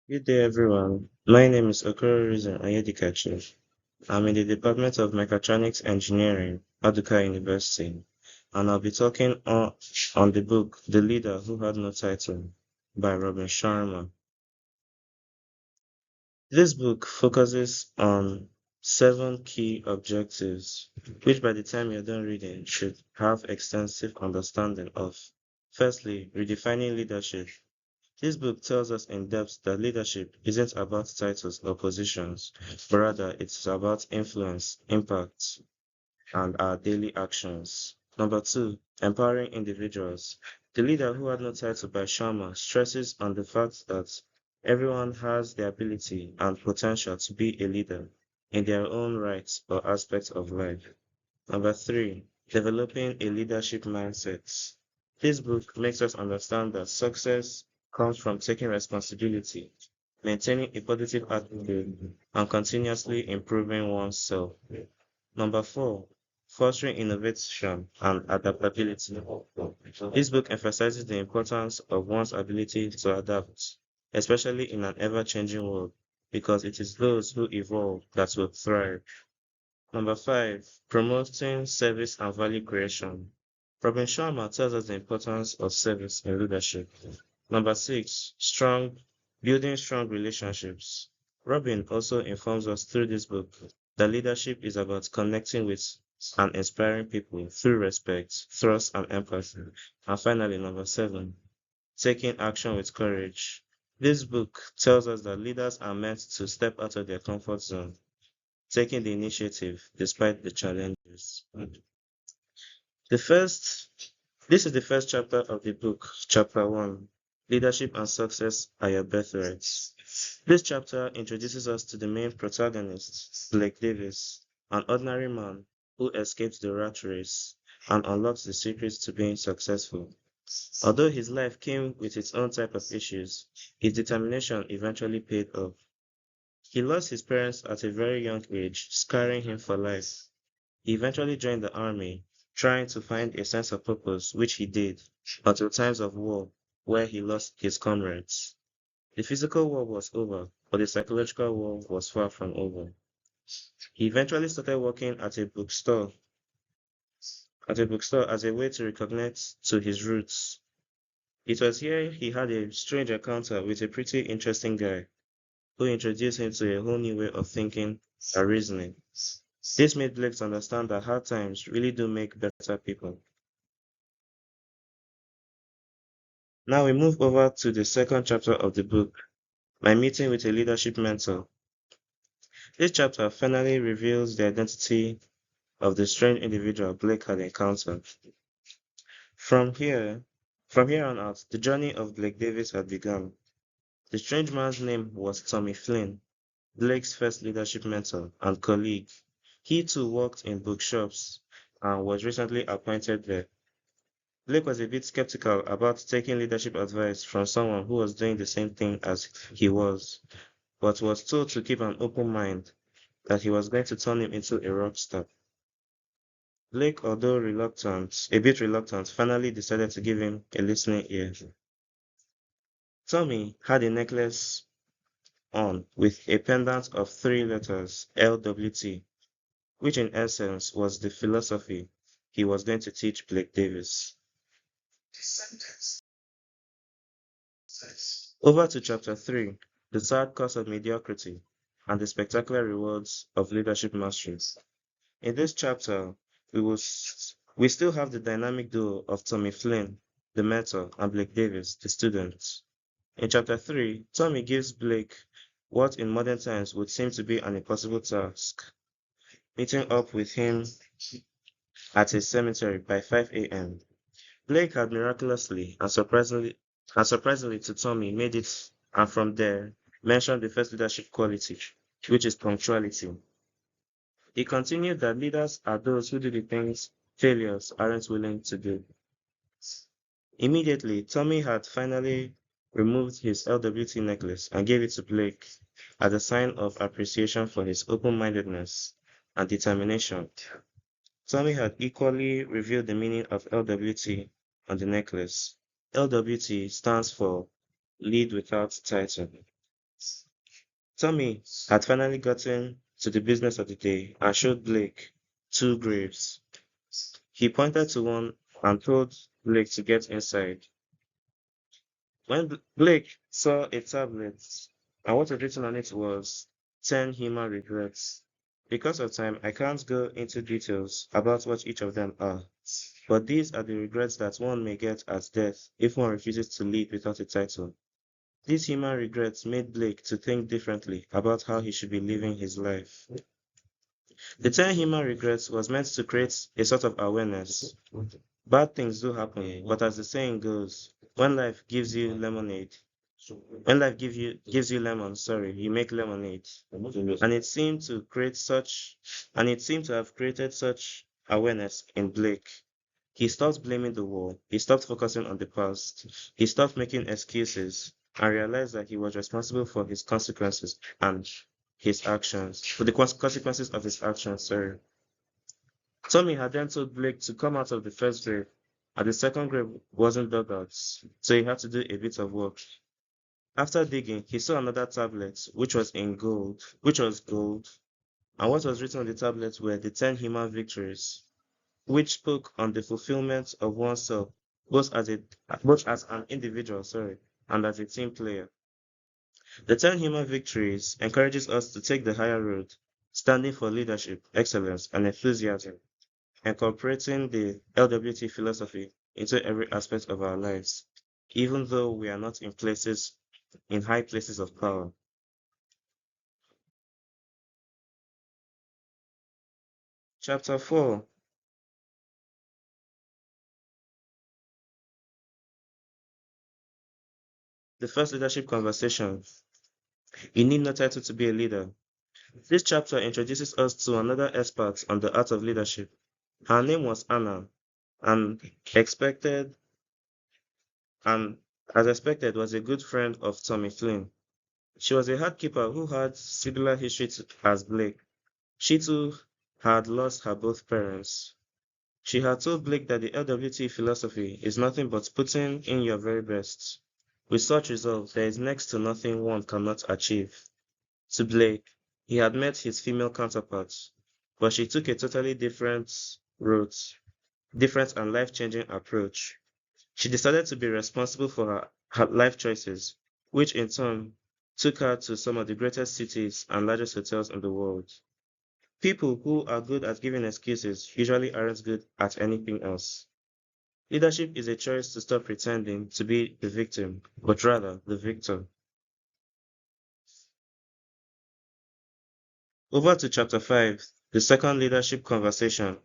Good day, everyone. My name is OKORO Ayedikachi. I'm in the Department of Mechatronics Engineering, Paducah University, and I'll be talking on the book The Leader Who Had No Title by Robin Sharma. This book focuses on seven key objectives, which by the time you're done reading should have extensive understanding of. Firstly, redefining leadership. This book tells us in depth that leadership isn't about titles or positions, but rather it's about influence, impact, and our daily actions. Number two, empowering individuals. The Leader Who Had No Title by Sharma stresses on the fact that everyone has the ability and potential to be a leader in their own rights or aspects of life. Number three, developing a leadership mindset. This book makes us understand that success comes from taking responsibility, maintaining a positive attitude, and continuously improving oneself. Number four, fostering innovation and adaptability. This book emphasizes the importance of one's ability to adapt, especially in an ever-changing world, because it is those who evolve that will thrive. Number five, promoting service and value creation. Robin Sharma tells us the importance of service in leadership. Number six, building strong relationships. Robin also informs us through this book that leadership is about connecting with and inspiring people through respect, trust, and empathy. And finally, number seven, taking action with courage. This book tells us that leaders are meant to step out of their comfort zone, taking the initiative despite the challenges. The first, this is the first chapter of the book, chapter one, Leadership and Success Are Your Birthrights. This chapter introduces us to the main protagonist, Blake Davis, an ordinary man who escapes the rat race and unlocks the secrets to being successful. Although his life came with its own type of issues, his determination eventually paid off. He lost his parents at a very young age, scarring him for life. He eventually joined the army, trying to find a sense of purpose, which he did, until times of war, where he lost his comrades. The physical war was over, but the psychological war was far from over. He eventually started working at a bookstore as a way to reconnect to his roots. It was here he had a strange encounter with a pretty interesting guy who introduced him to a whole new way of thinking and reasoning. This made Blake understand that hard times really do make better people. Now we move over to the second chapter of the book, My Meeting with a Leadership Mentor. This chapter finally reveals the identity of the strange individual Blake had encountered. From here, from here on out, the journey of Blake Davis had begun. The strange man's name was Tommy Flynn, Blake's first leadership mentor and colleague. He too worked in bookshops and was recently appointed there. Blake was a bit skeptical about taking leadership advice from someone who was doing the same thing as he was, but was told to keep an open mind, that he was going to turn him into a rock star. Blake, although a bit reluctant, finally decided to give him a listening ear. Tommy had a necklace on with a pendant of three letters, LWT, which in essence was the philosophy he was going to teach Blake Davis. Over to chapter 3, the sad cost of mediocrity and the spectacular rewards of leadership mastery. In this chapter, we still have the dynamic duo of Tommy Flynn, the mentor, and Blake Davis, the student. In chapter 3, Tommy gives Blake what in modern times would seem to be an impossible task, meeting up with him at a cemetery by 5 a.m. Blake had miraculously and surprisingly to Tommy made it, and from there mentioned the first leadership quality, which is punctuality. He continued that leaders are those who do the things failures aren't willing to do. Immediately, Tommy had finally removed his LWT necklace and gave it to Blake as a sign of appreciation for his open-mindedness and determination. Tommy had equally revealed the meaning of LWT on the necklace. LWT stands for Lead Without Title. Tommy had finally gotten to the business of the day and showed Blake two graves. He pointed to one and told Blake to get inside. When Blake saw a tablet and what was written on it was 10 human regrets. Because of time, I can't go into details about what each of them are, but these are the regrets that one may get at death if one refuses to lead without a title. These human regrets made Blake to think differently about how he should be living his life. The 10 human regrets was meant to create a sort of awareness. Bad things do happen, but as the saying goes, when life gives you lemonade, when life gives you lemon, sorry, you make lemonade. And it seemed to create such and it seemed to have created such awareness in Blake. He stopped blaming the war, he stopped focusing on the past, he stopped making excuses, and realized that he was responsible for his consequences and his actions, for the consequences of his actions, sorry. Tommy had then told Blake to come out of the first grave, and the second grave wasn't dug out, so he had to do a bit of work. After digging, he saw another tablet, which was gold, and what was written on the tablet were the 10 human victories, which spoke on the fulfillment of oneself, both as a both as an individual, sorry, and as a team player. The 10 human victories encourages us to take the higher road, standing for leadership, excellence, and enthusiasm, incorporating the LWT philosophy into every aspect of our lives, even though we are not in high places of power. Chapter 4. The first leadership conversation. You need no title to be a leader. This chapter introduces us to another expert on the art of leadership. Her name was Anna, and expected and as expected was a good friend of Tommy Flynn. She was a hard keeper who had similar history as Blake. She too had lost her both parents. She had told Blake that the LWT philosophy is nothing but putting in your very best. With such resolve, there is next to nothing one cannot achieve. To Blake, he had met his female counterparts, but she took a totally route, different and life-changing approach. She decided to be responsible for her life choices, which in turn took her to some of the greatest cities and largest hotels in the world. People who are good at giving excuses usually aren't good at anything else. Leadership is a choice to stop pretending to be the victim, but rather the victor. Over to chapter 5, the second leadership conversation.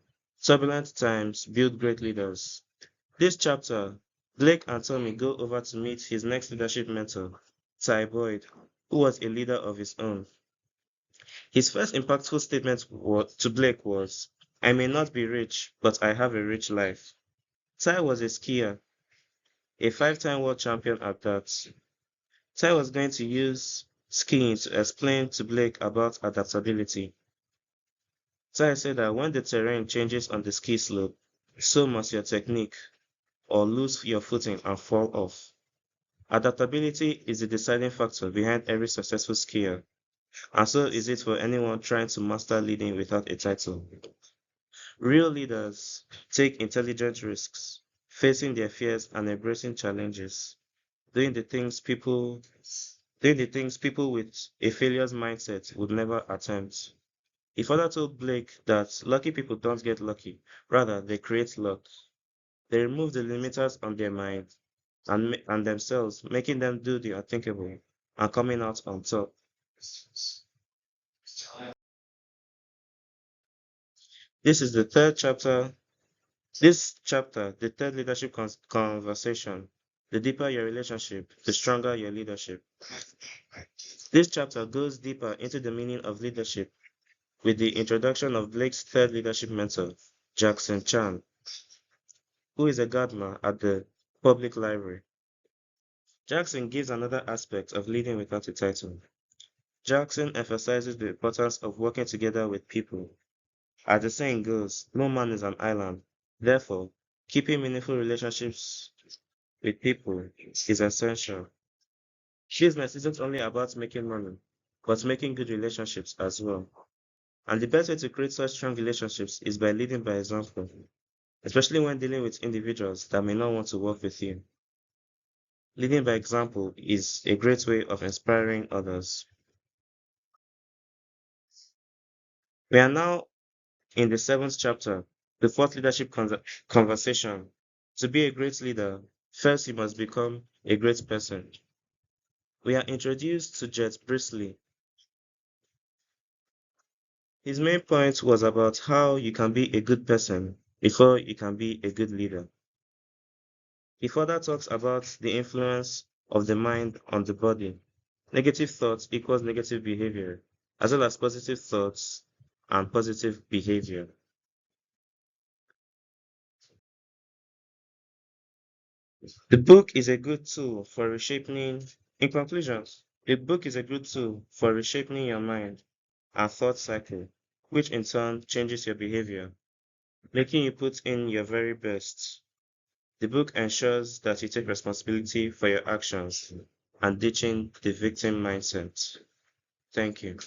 Turbulent times build great leaders. This chapter, Blake and Tommy go over to meet his next leadership mentor, Ty Boyd, who was a leader of his own. His first impactful statement to Blake was, I may not be rich, but I have a rich life. Ty was a skier, a 5-time world champion at that. Ty was going to use skiing to explain to Blake about adaptability. Ty said that when the terrain changes on the ski slope, so must your technique, or lose your footing and fall off. Adaptability is the deciding factor behind every successful skier, and so is it for anyone trying to master leading without a title. Real leaders take intelligent risks, facing their fears and embracing challenges, doing the things people doing the things people with a failure's mindset would never attempt. He further told Blake that lucky people don't get lucky, rather they create luck. They remove the limiters on their mind and themselves, making them do the unthinkable and coming out on top. This is the third chapter. This chapter, the third leadership conversation. The deeper your relationship, the stronger your leadership. This chapter goes deeper into the meaning of leadership with the introduction of Blake's third leadership mentor, Jackson Chan, who is a gardener at the public library. Jackson gives another aspect of leading without a title. Jackson emphasizes the importance of working together with people. As the saying goes, no man is an island. Therefore, keeping meaningful relationships with people is essential. Business isn't only about making money, but making good relationships as well. And the best way to create such strong relationships is by leading by example, especially when dealing with individuals that may not want to work with you. Leading by example is a great way of inspiring others. We are now in the seventh chapter, the fourth leadership conversation. To be a great leader, first you must become a great person. We are introduced to Jet Priestley. His main point was about how you can be a good person before you can be a good leader. He further talks about the influence of the mind on the body. Negative thoughts equals negative behavior, as well as positive thoughts and positive behavior. The book is a good tool for reshaping, in conclusion, the book is a good tool for reshaping your mind and thought cycle, which in turn changes your behavior, making you put in your very best. The book ensures that you take responsibility for your actions and ditching the victim mindset. Thank you.